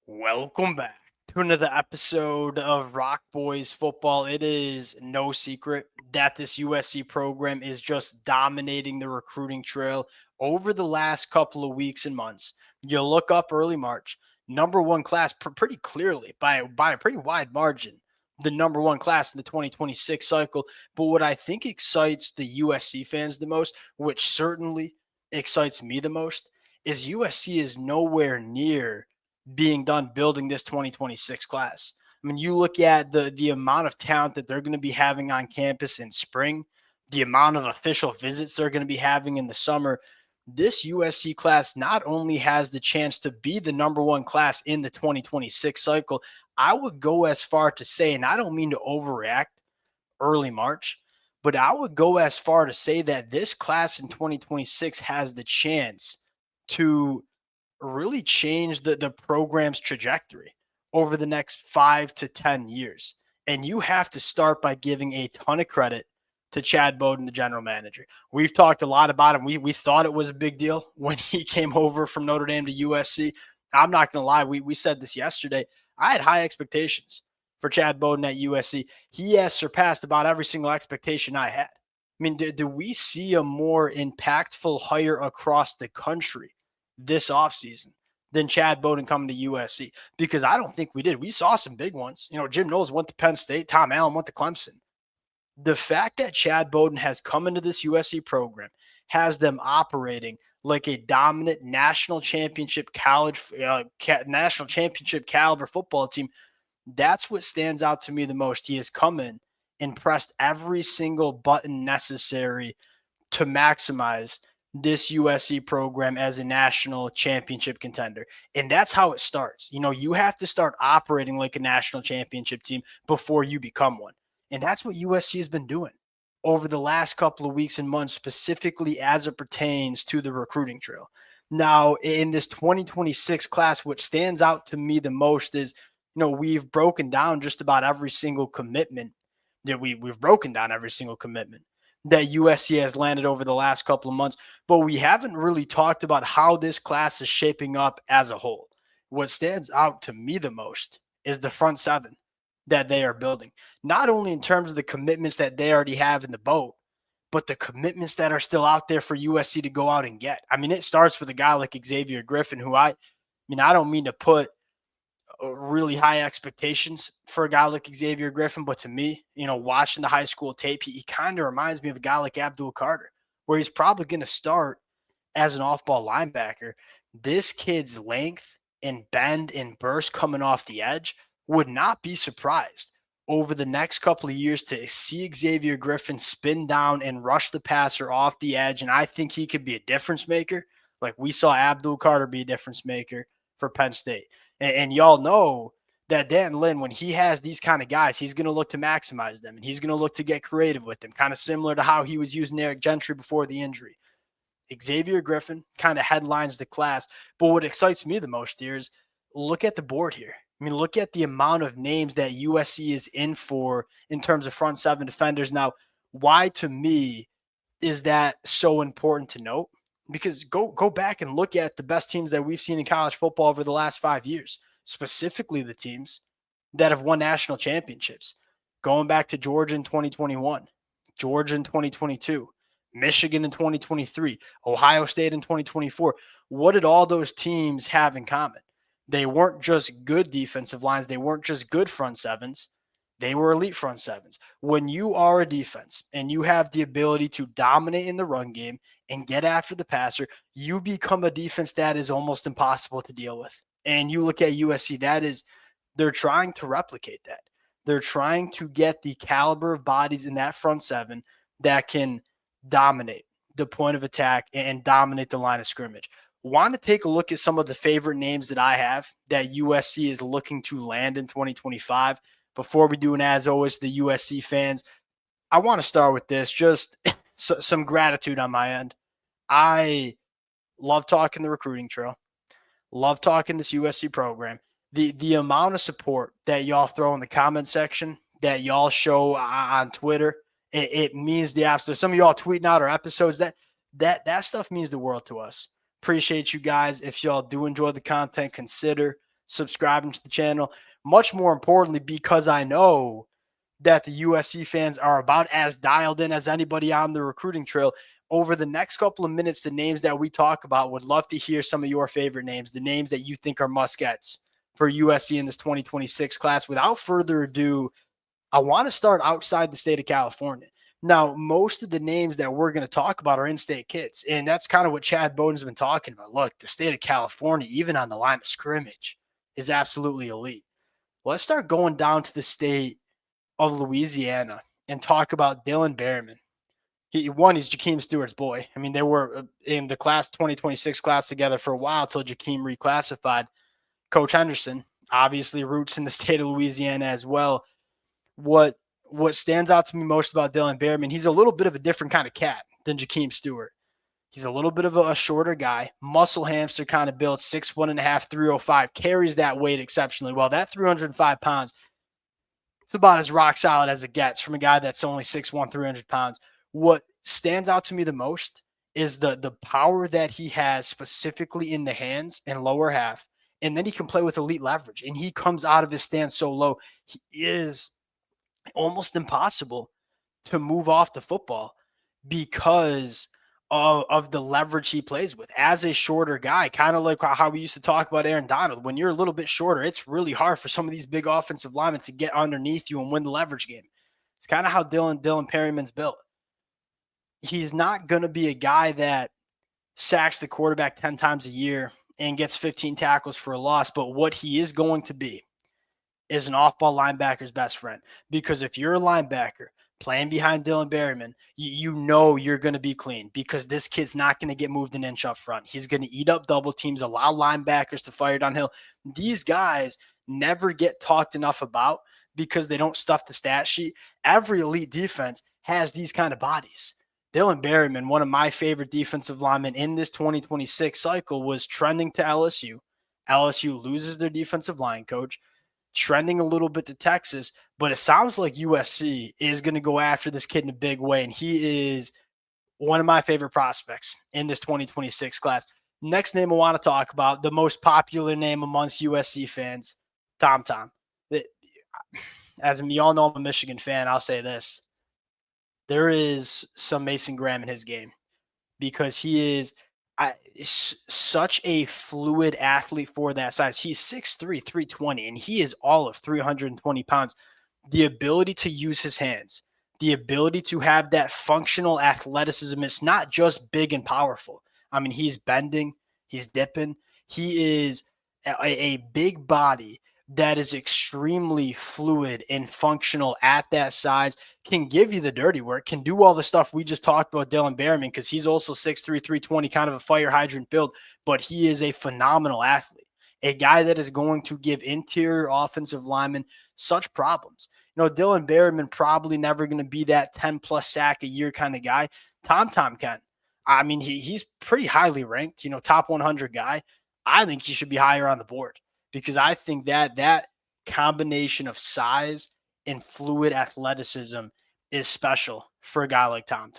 Welcome back to another episode of Rock Boys Football. It is no secret that this USC program is just dominating the recruiting trail over the last couple of weeks and months. You look up early March, number one class pretty clearly by a pretty wide margin. The number one class in the 2026 cycle. But what I think excites the USC fans the most, which certainly excites me the most, is USC is nowhere near being done building this 2026 class. I mean, you look at the amount of talent that they're going to be having on campus in spring, the amount of official visits they're going to be having in the summer. This USC class not only has the chance to be the number one class in the 2026 cycle, I would go as far to say, and I don't mean to overreact early March, but I would go as far to say that this class in 2026 has the chance to really change the program's trajectory over the next 5 to 10 years. And you have to start by giving a ton of credit to Chad Bowden, the general manager. We've talked a lot about him. We thought it was a big deal when he came over from Notre Dame to USC. I'm not going to lie. We said this yesterday. I had high expectations for Chad Bowden at USC. He has surpassed about every single expectation I had. I mean, do we see a more impactful hire across the country this offseason than Chad Bowden coming to USC? Because I don't think we did. We saw some big ones. Jim Knowles went to Penn State. Tom Allen went to Clemson. The fact that Chad Bowden has come into this USC program has them operating like a dominant national championship national championship caliber football team. That's what stands out to me the most. He has come in and pressed every single button necessary to maximize this USC program as a national championship contender. And that's how it starts. You have to start operating like a national championship team before you become one. And that's what USC has been doing over the last couple of weeks and months, specifically as it pertains to the recruiting trail. Now, in this 2026 class, what stands out to me the most is, we've broken down just about every single commitment that we've broken down every single commitment that USC has landed over the last couple of months, but we haven't really talked about how this class is shaping up as a whole. What stands out to me the most is the front seven that they are building, not only in terms of the commitments that they already have in the boat, but the commitments that are still out there for USC to go out and get. I mean, it starts with a guy like Xavier Griffin, who I don't mean to put really high expectations for a guy like Xavier Griffin, but to me, watching the high school tape, he kind of reminds me of a guy like Abdul Carter, where he's probably going to start as an off-ball linebacker. This kid's length and bend and burst coming off the edge, would not be surprised over the next couple of years to see Xavier Griffin spin down and rush the passer off the edge. And I think he could be a difference maker. Like we saw Abdul Carter be a difference maker for Penn State. And y'all know that Dan Lynn, when he has these kind of guys, he's going to look to maximize them and he's going to look to get creative with them, kind of similar to how he was using Eric Gentry before the injury. Xavier Griffin kind of headlines the class. But what excites me the most here is look at the board here. I mean, look at the amount of names that USC is in for in terms of front seven defenders. Now, why to me is that so important to note? Because go back and look at the best teams that we've seen in college football over the last 5 years, specifically the teams that have won national championships. Going back to Georgia in 2021, Georgia in 2022, Michigan in 2023, Ohio State in 2024. What did all those teams have in common? They weren't just good defensive lines. They weren't just good front sevens. They were elite front sevens. When you are a defense and you have the ability to dominate in the run game and get after the passer, you become a defense that is almost impossible to deal with. And you look at USC, they're trying to replicate that. They're trying to get the caliber of bodies in that front seven that can dominate the point of attack and dominate the line of scrimmage. Want to take a look at some of the favorite names that I have that USC is looking to land in 2025. Before we do, and as always, the USC fans, I want to start with this, just some gratitude on my end. I love talking the recruiting trail, love talking this USC program. The amount of support that y'all throw in the comment section, that y'all show on Twitter, it means the absolute. Some of y'all tweeting out our episodes, that stuff means the world to us. Appreciate you guys. If y'all do enjoy the content, consider subscribing to the channel. Much more importantly, because I know that the USC fans are about as dialed in as anybody on the recruiting trail. Over the next couple of minutes, the names that we talk about, would love to hear some of your favorite names, the names that you think are must-gets for USC in this 2026 class. Without further ado, I want to start outside the state of California. Now, most of the names that we're going to talk about are in-state kids, and that's kind of what Chad Bowden's been talking about. Look, the state of California, even on the line of scrimmage, is absolutely elite. Let's start going down to the state of Louisiana and talk about Dylan Berymon. He's Jakeem Stewart's boy. I mean, they were in the class 2026 class together for a while till Jakeem reclassified. Coach Henderson, obviously roots in the state of Louisiana as well. What stands out to me most about Dylan Berymon, he's a little bit of a different kind of cat than Jakeem Stewart. He's a little bit of a shorter guy, muscle hamster kind of built, 6'1.5", 305, carries that weight exceptionally well. That 305 pounds, it's about as rock solid as it gets from a guy that's only 6'1", 300 pounds. What stands out to me the most is the power that he has specifically in the hands and lower half. And then he can play with elite leverage. And he comes out of his stance so low. He is almost impossible to move off the football because of the leverage he plays with as a shorter guy, kind of like how we used to talk about Aaron Donald. When you're a little bit shorter, it's really hard for some of these big offensive linemen to get underneath you and win the leverage game. It's kind of how Dylan Berryman's built. He's not going to be a guy that sacks the quarterback 10 times a year and gets 15 tackles for a loss, but what he is going to be is an off-ball linebacker's best friend. Because if you're a linebacker playing behind Dylan Berymon, you know you're going to be clean because this kid's not going to get moved an inch up front. He's going to eat up double teams, allow linebackers to fire downhill. These guys never get talked enough about because they don't stuff the stat sheet. Every elite defense has these kind of bodies. Dylan Berymon, one of my favorite defensive linemen in this 2026 cycle, was trending to LSU. LSU loses their defensive line coach, trending a little bit to Texas, but it sounds like USC is going to go after this kid in a big way, and he is one of my favorite prospects in this 2026 class. Next name I want to talk about, the most popular name amongst USC fans, Tom. As you all know, I'm a Michigan fan. I'll say this. There is some Mason Graham in his game because he is such a fluid athlete for that size. He's 6'3", 320, and he is all of 320 pounds. The ability to use his hands, the ability to have that functional athleticism. It's not just big and powerful. I mean, he's bending, he's dipping. He is a big body that is extremely fluid and functional at that size, can give you the dirty work, can do all the stuff we just talked about Dylan Berymon, because he's also 6'3", 320, kind of a fire hydrant build, but he is a phenomenal athlete, a guy that is going to give interior offensive linemen such problems. You know, Dylan Berymon probably never going to be that 10-plus sack a year kind of guy. Tom can. I mean, he's pretty highly ranked, top 100 guy. I think he should be higher on the board, because I think that combination of size and fluid athleticism is special for a guy like Tom.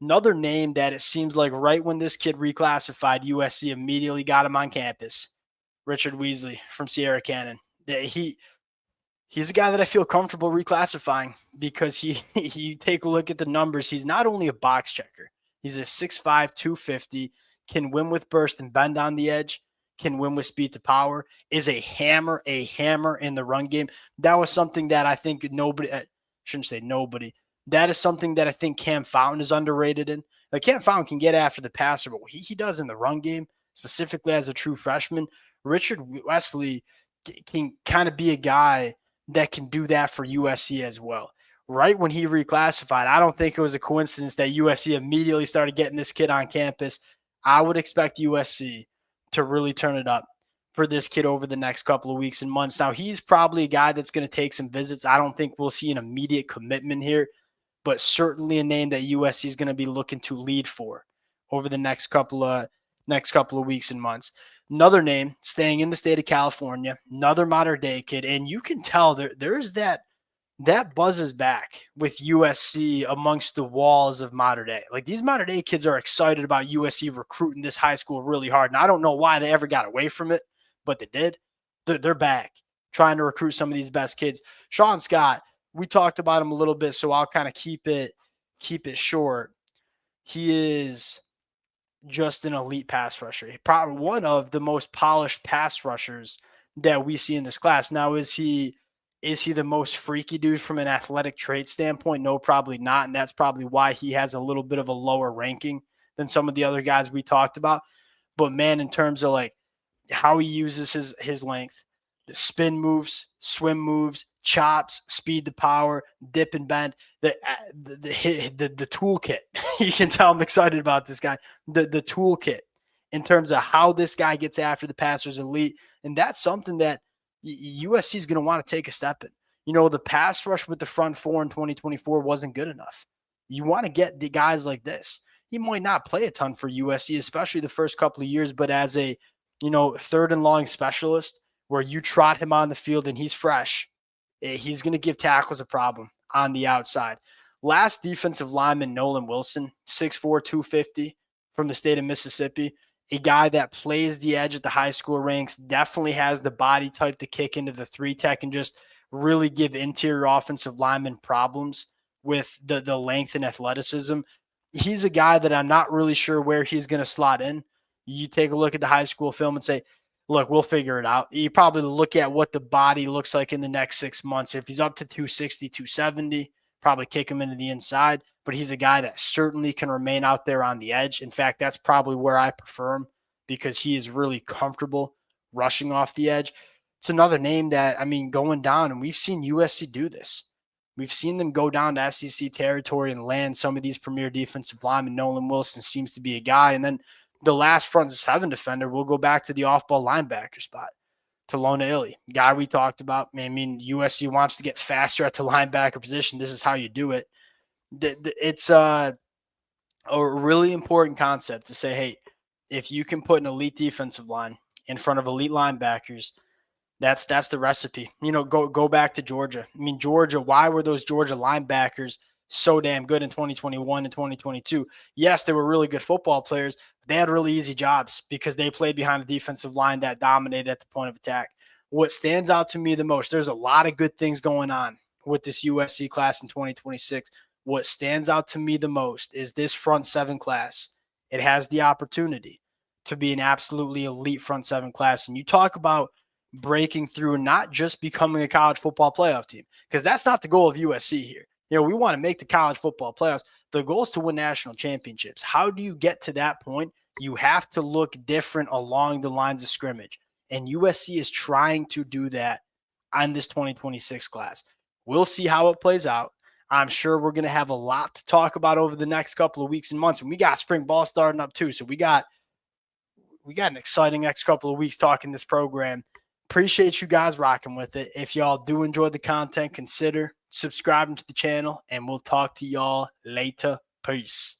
Another name that it seems like right when this kid reclassified, USC immediately got him on campus, Richard Wesley from Sierra Canyon. He's a guy that I feel comfortable reclassifying because you take a look at the numbers. He's not only a box checker. He's a 6'5", 250, can win with burst and bend on the edge, can win with speed to power, is a hammer in the run game. That was something that I think that is something that I think Cam Fountain is underrated in. Like, Cam Fountain can get after the passer, but what he does in the run game, specifically as a true freshman, Richard Wesley can kind of be a guy that can do that for USC as well. Right when he reclassified, I don't think it was a coincidence that USC immediately started getting this kid on campus. I would expect USC to really turn it up for this kid over the next couple of weeks and months. Now, he's probably a guy that's going to take some visits. I don't think we'll see an immediate commitment here, but certainly a name that USC is going to be looking to lead for over the next couple of weeks and months. Another name staying in the state of California, another modern day kid, and you can tell there's that buzzes back with USC amongst the walls of modern day. Like, these modern day kids are excited about USC recruiting this high school really hard. And I don't know why they ever got away from it, but they did. They're back trying to recruit some of these best kids. Shawn Scott, we talked about him a little bit, so I'll kind of keep it short. He is just an elite pass rusher. Probably one of the most polished pass rushers that we see in this class. Now, is he the most freaky dude from an athletic trait standpoint? No, probably not. And that's probably why he has a little bit of a lower ranking than some of the other guys we talked about. But man, in terms of like how he uses his length, the spin moves, swim moves, chops, speed to power, dip and bend, the toolkit. You can tell I'm excited about this guy. The toolkit in terms of how this guy gets after the passers elite. And that's something that USC is going to want to take a step in. You know, the pass rush with the front four in 2024 wasn't good enough. You want to get the guys like this. He might not play a ton for USC, especially the first couple of years, but as a, third and long specialist where you trot him on the field and he's fresh, he's going to give tackles a problem on the outside. Last defensive lineman, Nolan Wilson, 6'4", 250 from the state of Mississippi. A guy that plays the edge at the high school ranks, definitely has the body type to kick into the 3-tech and just really give interior offensive linemen problems with the length and athleticism. He's a guy that I'm not really sure where he's going to slot in. You take a look at the high school film and say, look, we'll figure it out. You probably look at what the body looks like in the next 6 months. If he's up to 260, 270, probably kick him into the inside. But he's a guy that certainly can remain out there on the edge. In fact, that's probably where I prefer him because he is really comfortable rushing off the edge. It's another name that, going down, and we've seen USC do this. We've seen them go down to SEC territory and land some of these premier defensive linemen. Nolan Wilson seems to be a guy. And then the last front seven defender, we'll go back to the off-ball linebacker spot. Talona Illy, guy we talked about. USC wants to get faster at the linebacker position. This is how you do it. It's a really important concept to say, hey, if you can put an elite defensive line in front of elite linebackers, that's the recipe. Go back to Georgia. Georgia, why were those Georgia linebackers so damn good in 2021 and 2022? Yes, they were really good football players. But they had really easy jobs because they played behind a defensive line that dominated at the point of attack. What stands out to me the most, there's a lot of good things going on with this USC class in 2026. What stands out to me the most is this front seven class. It has the opportunity to be an absolutely elite front seven class. And you talk about breaking through and not just becoming a college football playoff team, because that's not the goal of USC here. We want to make the college football playoffs. The goal is to win national championships. How do you get to that point? You have to look different along the lines of scrimmage. And USC is trying to do that on this 2026 class. We'll see how it plays out. I'm sure we're going to have a lot to talk about over the next couple of weeks and months. And we got spring ball starting up too. So we got an exciting next couple of weeks talking this program. Appreciate you guys rocking with it. If y'all do enjoy the content, consider subscribing to the channel, and we'll talk to y'all later. Peace.